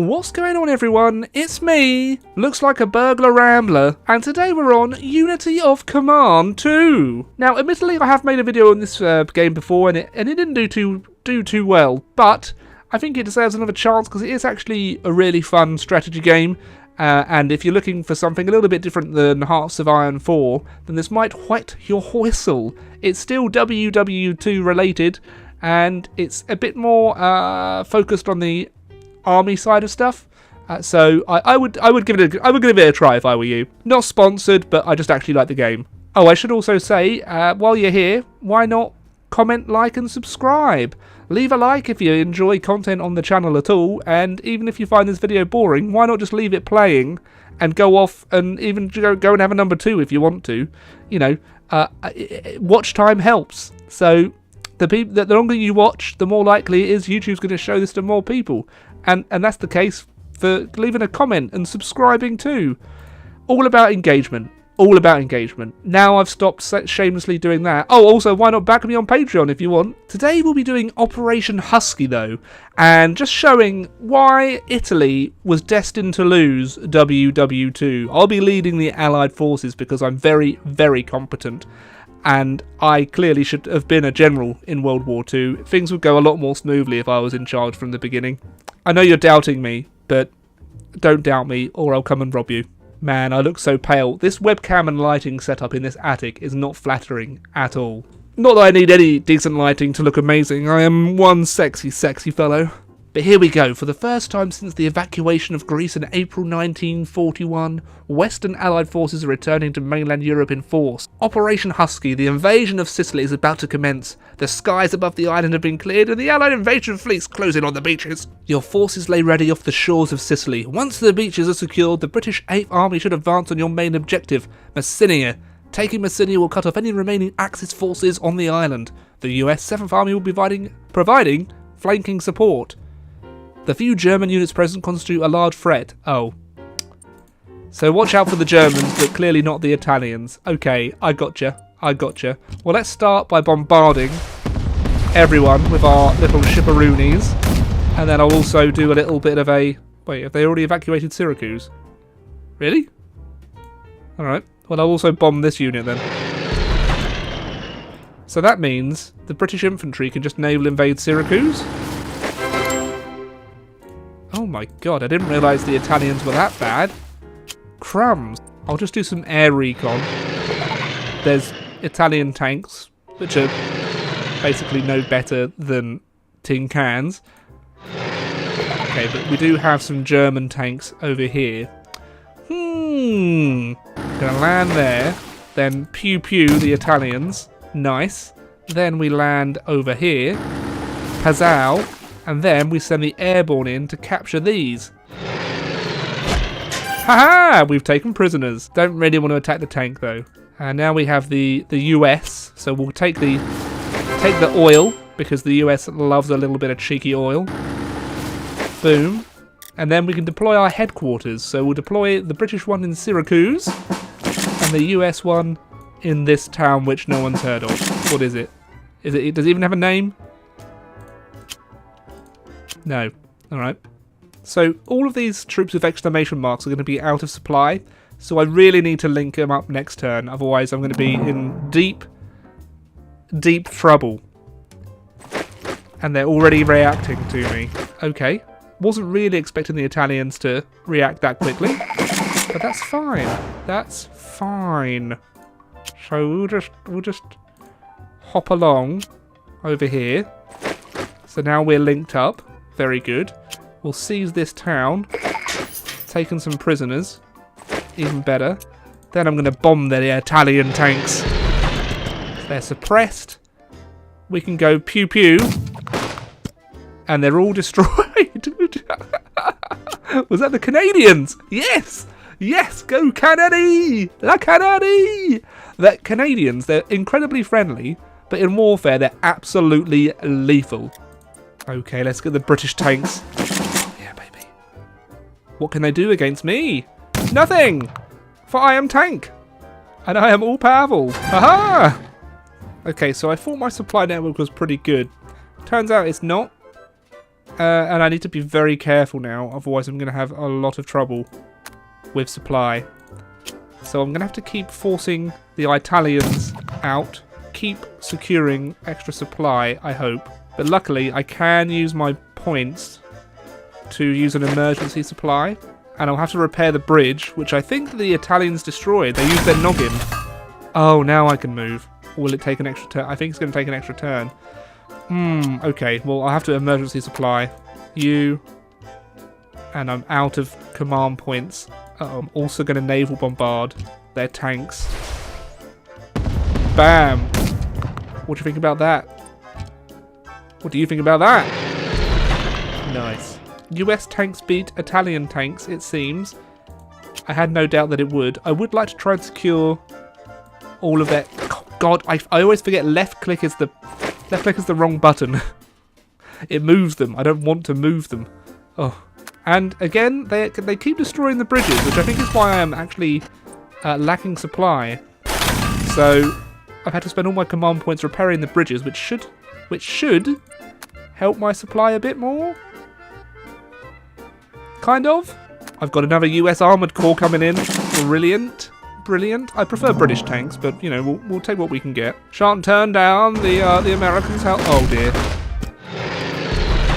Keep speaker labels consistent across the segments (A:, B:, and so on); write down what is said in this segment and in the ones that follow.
A: What's going on, everyone? It's me, looks like a burglar Rambler, and today we're on Unity of Command 2. Now, admittedly, I have made a video on this game before, and it didn't do too well, but I think it deserves another chance because it is actually a really fun strategy game. And if you're looking for something a little bit different than Hearts of Iron 4, then this might whet your whistle. It's still WW2 related, and it's a bit more focused on the army side of stuff. So I would give it a try if I were you. Not sponsored, but I just actually like the game. Oh, I should also say, while you're here, why not comment, like, and subscribe? Leave a like if you enjoy content on the channel at all, and even if you find this video boring, why not just leave it playing and go off and even go and have a number 2 if you want to. You know, watch time helps. So the longer you watch, the more likely it is YouTube's going to show this to more people. And that's the case for leaving a comment and subscribing too. All about engagement. All about engagement. Now I've stopped shamelessly doing that. Oh, also, why not back me on Patreon if you want? Today we'll be doing Operation Husky, though, and just showing why Italy was destined to lose WW2. I'll be leading the Allied forces because I'm very, very competent, and I clearly should have been a general in World War II. Things would go a lot more smoothly if I was in charge from the beginning. I know you're doubting me, but don't doubt me or I'll come and rob you. Man, I look so pale. This webcam and lighting setup in this attic is not flattering at all. Not that I need any decent lighting to look amazing. I am one sexy fellow. But here we go. For the first time since the evacuation of Greece in April 1941, Western Allied forces are returning to mainland Europe in force. Operation Husky, the invasion of Sicily, is about to commence. The skies above the island have been cleared and the Allied invasion fleets close in on the beaches. Your forces lay ready off the shores of Sicily. Once the beaches are secured, the British 8th Army should advance on your main objective, Messina. Taking Messina will cut off any remaining Axis forces on the island. The US 7th Army will be providing flanking support. The few German units present constitute a large threat. Oh. So watch out for the Germans, but clearly not the Italians. Okay, I gotcha. Well, let's start by bombarding everyone with our little shipperoonies. And then I'll also do a little bit of a... Wait, have they already evacuated Syracuse? Really? Alright. Well, I'll also bomb this unit then. So that means the British infantry can just naval invade Syracuse? Oh my god, I didn't realise the Italians were that bad. Crumbs. I'll just do some air recon. There's Italian tanks, which are basically no better than tin cans. Okay, but we do have some German tanks over here. Gonna land there. Then pew pew the Italians. Nice. Then we land over here. Pazzow. And then we send the airborne in to capture these. Haha! We've taken prisoners. Don't really want to attack the tank though. And now we have the US. So we'll take the oil because the US loves a little bit of cheeky oil. Boom. And then we can deploy our headquarters. So we'll deploy the British one in Syracuse and the US one in this town which no one's heard of. What is it? Does it even have a name? No. Alright. So all of these troops with exclamation marks are going to be out of supply. So I really need to link them up next turn. Otherwise I'm going to be in deep trouble. And they're already reacting to me. Okay. Wasn't really expecting the Italians to react that quickly. But that's fine. That's fine. So we'll just hop along over here. So now we're linked up. Very good. We'll seize this town. Taking some prisoners. Even better. Then I'm going to bomb the Italian tanks. They're suppressed. We can go pew pew. And they're all destroyed. Was that the Canadians? Yes! Yes! Go Canady! La Canady! The Canadians, they're incredibly friendly. But in warfare, they're absolutely lethal. Okay, let's get the British tanks. Yeah, baby. What can they do against me? Nothing! For I am tank. And I am all powerful. Aha! Okay, so I thought my supply network was pretty good. Turns out it's not. and I need to be very careful now, otherwise I'm going to have a lot of trouble with supply. So I'm going to have to keep forcing the Italians out, keep securing extra supply, I hope. But luckily, I can use my points to use an emergency supply, and I'll have to repair the bridge, which I think the Italians destroyed. They used their noggin. Oh, now I can move. Or will it take an extra turn? I think it's going to take an extra turn. Okay, well, I'll have to emergency supply you, and I'm out of command points. I'm also going to naval bombard their tanks. Bam! What do you think about that? What do you think about that? Nice. US tanks beat Italian tanks, it seems. I had no doubt that it would. I would like to try and secure all of their... Oh, God, I always forget left click is the wrong button. It moves them. I don't want to move them. Oh. And again, they keep destroying the bridges, which I think is why I am actually lacking supply. So I've had to spend all my command points repairing the bridges, which should help my supply a bit more. Kind of. I've got another US Armoured Corps coming in. Brilliant. Brilliant. I prefer British tanks, but, you know, we'll take what we can get. Shan't turn down the Americans' help. Oh, dear.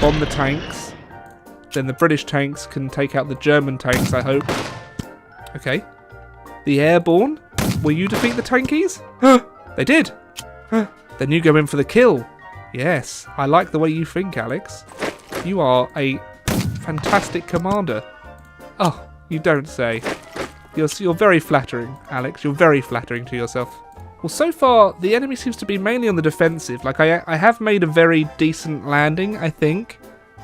A: Bomb the tanks. Then the British tanks can take out the German tanks, I hope. Okay. The airborne. Will you defeat the tankies? They did. Then you go in for the kill. Yes. I like the way you think, Alex. You are a fantastic commander. Oh, you don't say. You're very flattering, Alex. You're very flattering to yourself. Well, so far, the enemy seems to be mainly on the defensive. Like, I have made a very decent landing, I think.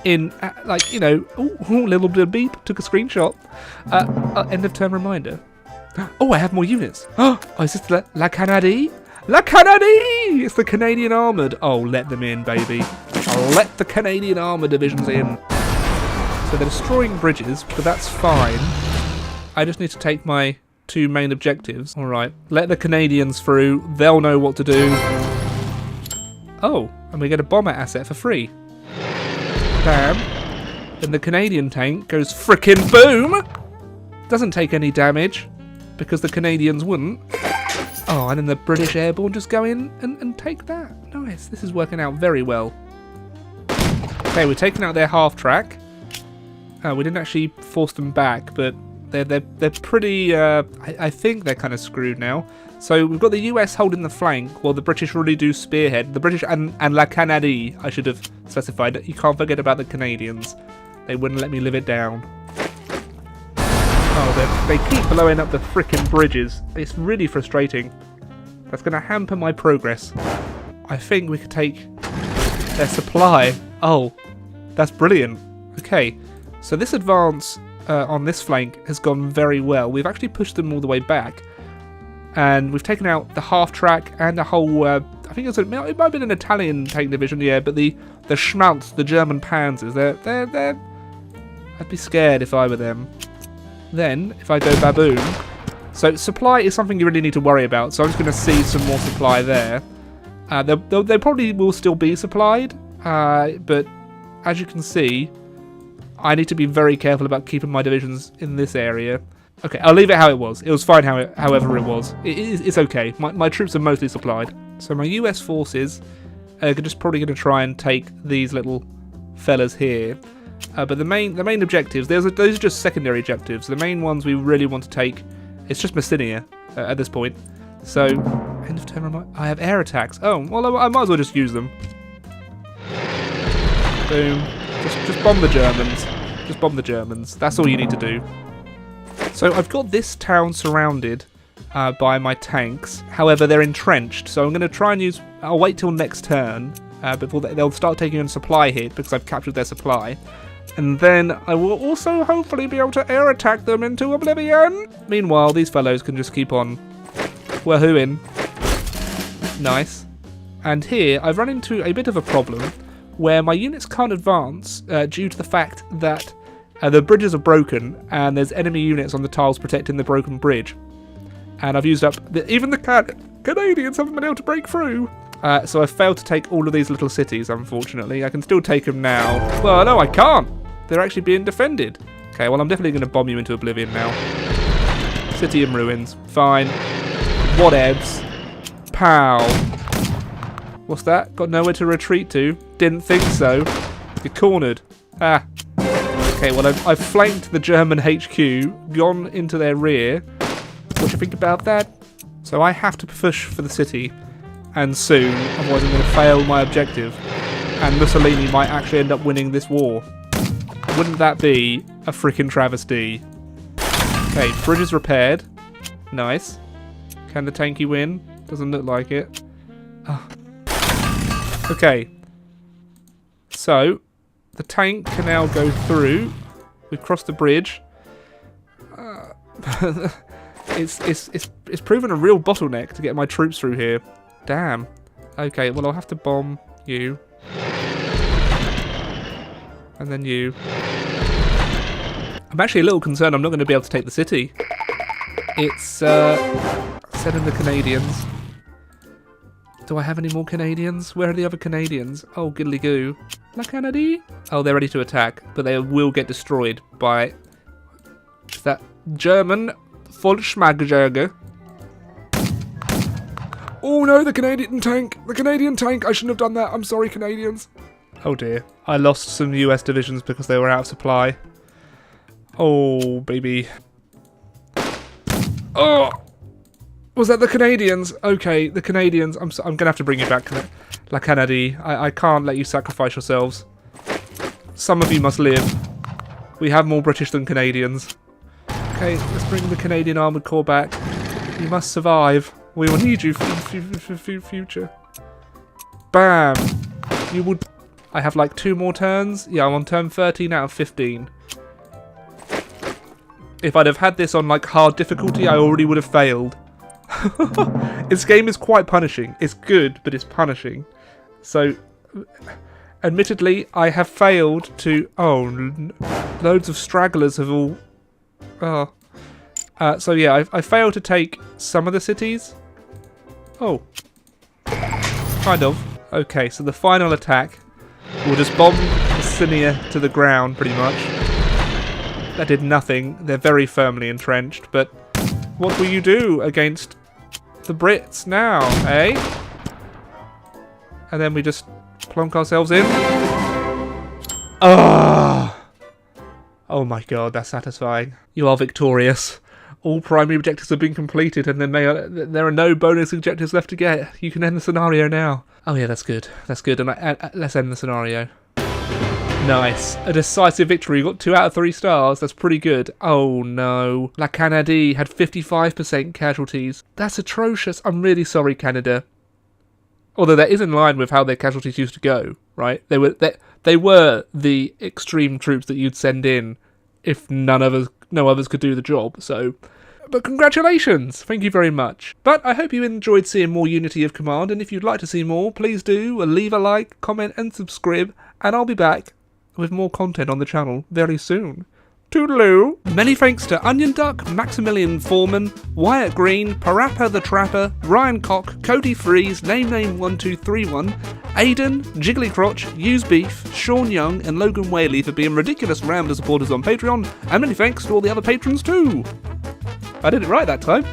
A: In, like, you know... Ooh, little bit of beep. Took a screenshot. End of turn reminder. Oh, I have more units. Oh, is this La Canadie? La Canadie! It's the Canadian Armoured. Oh, let them in, baby. I'll let the Canadian Armoured divisions in. So they're destroying bridges, but that's fine. I just need to take my 2 main objectives. Alright, let the Canadians through. They'll know what to do. Oh, and we get a bomber asset for free. Bam. Then the Canadian tank goes frickin' boom! Doesn't take any damage, because the Canadians wouldn't. Oh, and then the British airborne just go in and take that. Nice, this is working out very well. Okay, we're taking out their half track. We didn't actually force them back, but they're pretty... I think they're kind of screwed now. So we've got the US holding the flank, while the British really do spearhead. The British and La Canadie, I should have specified. You can't forget about the Canadians. They wouldn't let me live it down. Oh, they keep blowing up the frickin' bridges. It's really frustrating. That's going to hamper my progress. I think we could take their supply. Oh, that's brilliant. Okay. So this advance on this flank has gone very well. We've actually pushed them all the way back. And we've taken out the half track and the whole... I think it might have been an Italian tank division, yeah, but the Schmaltz, the German Panzers, they're... I'd be scared if I were them. Then, if I go baboon... So supply is something you really need to worry about, so I'm just going to see some more supply there. They probably will still be supplied, but as you can see... I need to be very careful about keeping my divisions in this area. Okay, I'll leave it how it was. It was fine however it was. It's okay. My troops are mostly supplied. So my US forces are just probably going to try and take these little fellas here. But the main objectives, those are just secondary objectives. The main ones we really want to take, it's just Messina at this point. So, end of turn, I have air attacks. Oh, well, I might as well just use them. Boom. Just bomb the Germans. Just bomb the Germans. That's all you need to do. So I've got this town surrounded by my tanks. However, they're entrenched. So I'm going to try and use... I'll wait till next turn before they'll start taking a supply hit because I've captured their supply. And then I will also hopefully be able to air attack them into oblivion. Meanwhile, these fellows can just keep on wahooing. Nice. And here I've run into a bit of a problem where my units can't advance due to the fact that the bridges are broken and there's enemy units on the tiles protecting the broken bridge. And I've used up... even the Canadians haven't been able to break through. So I failed to take all of these little cities, unfortunately. I can still take them now. Well, no, I can't. They're actually being defended. Okay, well, I'm definitely going to bomb you into oblivion now. City in ruins. Fine. Whatevs. Pow. What's that? Got nowhere to retreat to? Didn't think so. You're cornered. Ah. Okay, well, I've flanked the German HQ, gone into their rear. What do you think about that? So I have to push for the city, and soon, otherwise I'm going to fail my objective. And Mussolini might actually end up winning this war. Wouldn't that be a freaking travesty? Okay, bridge is repaired. Nice. Can the tanky win? Doesn't look like it. Oh. Okay. So, the tank can now go through. We've crossed the bridge. It's proven a real bottleneck to get my troops through here. Damn. Okay, well I'll have to bomb you. And then you. I'm actually a little concerned I'm not going to be able to take the city. It's sending the Canadians. Do I have any more Canadians? Where are the other Canadians? Oh, giddly goo. La Canada? Oh, they're ready to attack, but they will get destroyed by that German Volksmagejerge. Oh no, the Canadian tank! The Canadian tank! I shouldn't have done that. I'm sorry, Canadians. Oh dear. I lost some US divisions because they were out of supply. Oh, baby. Oh! Was that the Canadians? Okay, the Canadians. I'm going to have to bring you back, La Canada. I can't let you sacrifice yourselves. Some of you must live. We have more British than Canadians. Okay, let's bring the Canadian Armoured Corps back. You must survive. We will need you for future. Bam! You would... I have like 2 more turns. Yeah, I'm on turn 13 out of 15. If I'd have had this on like hard difficulty, I already would have failed. This game is quite punishing. It's good, but it's punishing. So, admittedly, I have failed to... Oh, loads of stragglers have all... Oh. So yeah, I failed to take some of the cities. Oh. Kind of. Okay, so the final attack will just bomb Cinia to the ground, pretty much. That did nothing. They're very firmly entrenched, but what will you do against the Brits now, eh? And then we just plonk ourselves in. Oh! Oh my god, that's satisfying. You are victorious. All primary objectives have been completed, and then there are no bonus objectives left to get. You can end the scenario now. Oh yeah, that's good. That's good. And let's end the scenario. Nice. A decisive victory. You got 2 out of 3 stars. That's pretty good. Oh no. La Canada had 55% casualties. That's atrocious. I'm really sorry, Canada. Although that is in line with how their casualties used to go, right? They were the extreme troops that you'd send in if no others could do the job. So, but congratulations. Thank you very much. But I hope you enjoyed seeing more Unity of Command, and if you'd like to see more, please do leave a like, comment and subscribe, and I'll be back with more content on the channel very soon. Toodaloo! Many thanks to Onion Duck, Maximilian Foreman, Wyatt Green, Parappa the Trapper, Ryan Cock, Cody Freeze, Name1231, Aiden, Jiggly Crotch, Use Beef, Sean Young and Logan Whaley for being ridiculous Rambler supporters on Patreon, and many thanks to all the other patrons too! I did it right that time.